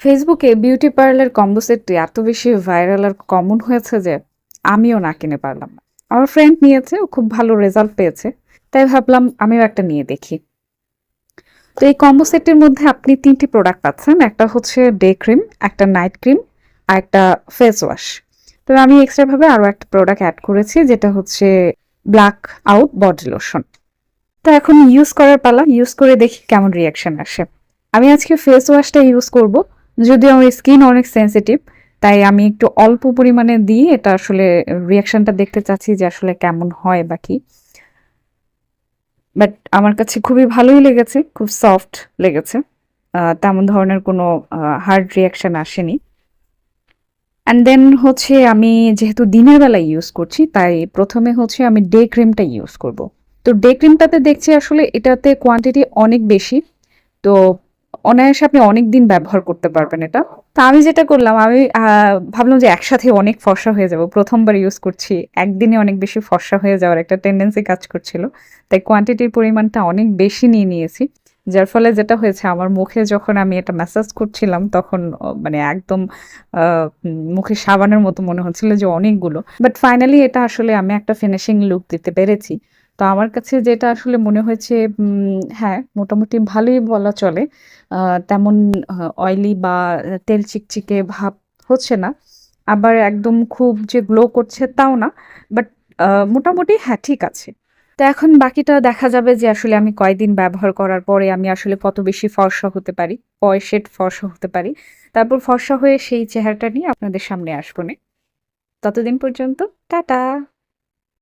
ফেসবুকে beauty parlour combo সেটটি এত বেশি ভাইরাল আর কমন হয়েছে যে আমিও না কিনে পারলাম না। আমার ফ্রেন্ড নিয়েছে, ও খুব ভালো রেজাল্ট পেয়েছে, তাই ভাবলাম আমিও একটা নিয়ে দেখি। তো এই কম্বো সেটটির মধ্যে আপনি তিনটি প্রোডাক্ট পাচ্ছেন, একটা হচ্ছে ডে ক্রিম, একটা নাইট ক্রিম আর একটা ফেস ওয়াশ। তো আমি এক্সট্রা ভাবে আরো একটা প্রোডাক্ট অ্যাড করেছি, যেটা হচ্ছে ব্ল্যাক আউট বডি লোশন। তো এখন ইউজ করার পালা, ইউজ করে দেখি কেমন রিয়াকশন আসে। আমি আজকে ফেস ওয়াশটা ইউজ করব, যদিও আমার স্কিন অনেক সেনসিটিভ, তাই আমি একটু অল্প পরিমাণে দিয়ে এটা আসলে রিয়াকশনটা দেখতে চাচ্ছি যে আসলে কেমন হয় বা কি। বাট আমার কাছে খুবই ভালোই লেগেছে, খুব সফট লেগেছে। তেমন ধরনের কোনো হার্ড রিয়াকশন আসেনি। অ্যান্ড দেন হচ্ছে আমি যেহেতু দিনের বেলা ইউজ করছি, তাই প্রথমে হচ্ছে আমি ডে ক্রিমটা ইউজ করব। তো ডে ক্রিমটাতে দেখছি আসলে এটাতে কোয়ান্টিটি অনেক বেশি, তো অনায়াসে আপনি অনেক দিন ব্যবহার করতে পারবেন এটা। তো আমি যেটা করলাম, আমি ভাবলাম যে একসাথে অনেক ফর্সা হয়ে যাব, প্রথমবার ইউজ করছি, একদিনে অনেক বেশি ফর্সা হয়ে যাওয়ার একটা টেন্ডেন্সি কাজ করছিল, তাই কোয়ান্টিটির পরিমাণটা অনেক বেশি নিয়ে নিয়েছি। যার ফলে যেটা হয়েছে, আমার মুখে যখন আমি এটা ম্যাসাজ করছিলাম তখন মানে একদম মুখে সাবানের মতো মনে হচ্ছিল যে অনেকগুলো। বাট ফাইনালি এটা আসলে আমি একটা ফিনিশিং লুক দিতে পেরেছি। তো আমার কাছে যেটা আসলে মনে হয়েছে, হ্যাঁ, মোটামুটি ভালোই বলা চলে। তেমন অয়েলি বা তেল চিকচিকে ভাব হচ্ছে না। আবার একদম খুব যে গ্লো করছে তাও না। বাট মোটামুটি হ্যাঁ, ঠিক আছে। তো এখন বাকিটা দেখা যাবে যে আসলে আমি কয়দিন ব্যবহার করার পরে আমি আসলে কত বেশি ফর্সা হতে পারি, কয় শেড ফর্সা হতে পারি। তারপর ফর্সা হয়ে সেই চেহারাটা নিয়ে আপনাদের সামনে আসবো নে। ততদিন পর্যন্ত টাটা।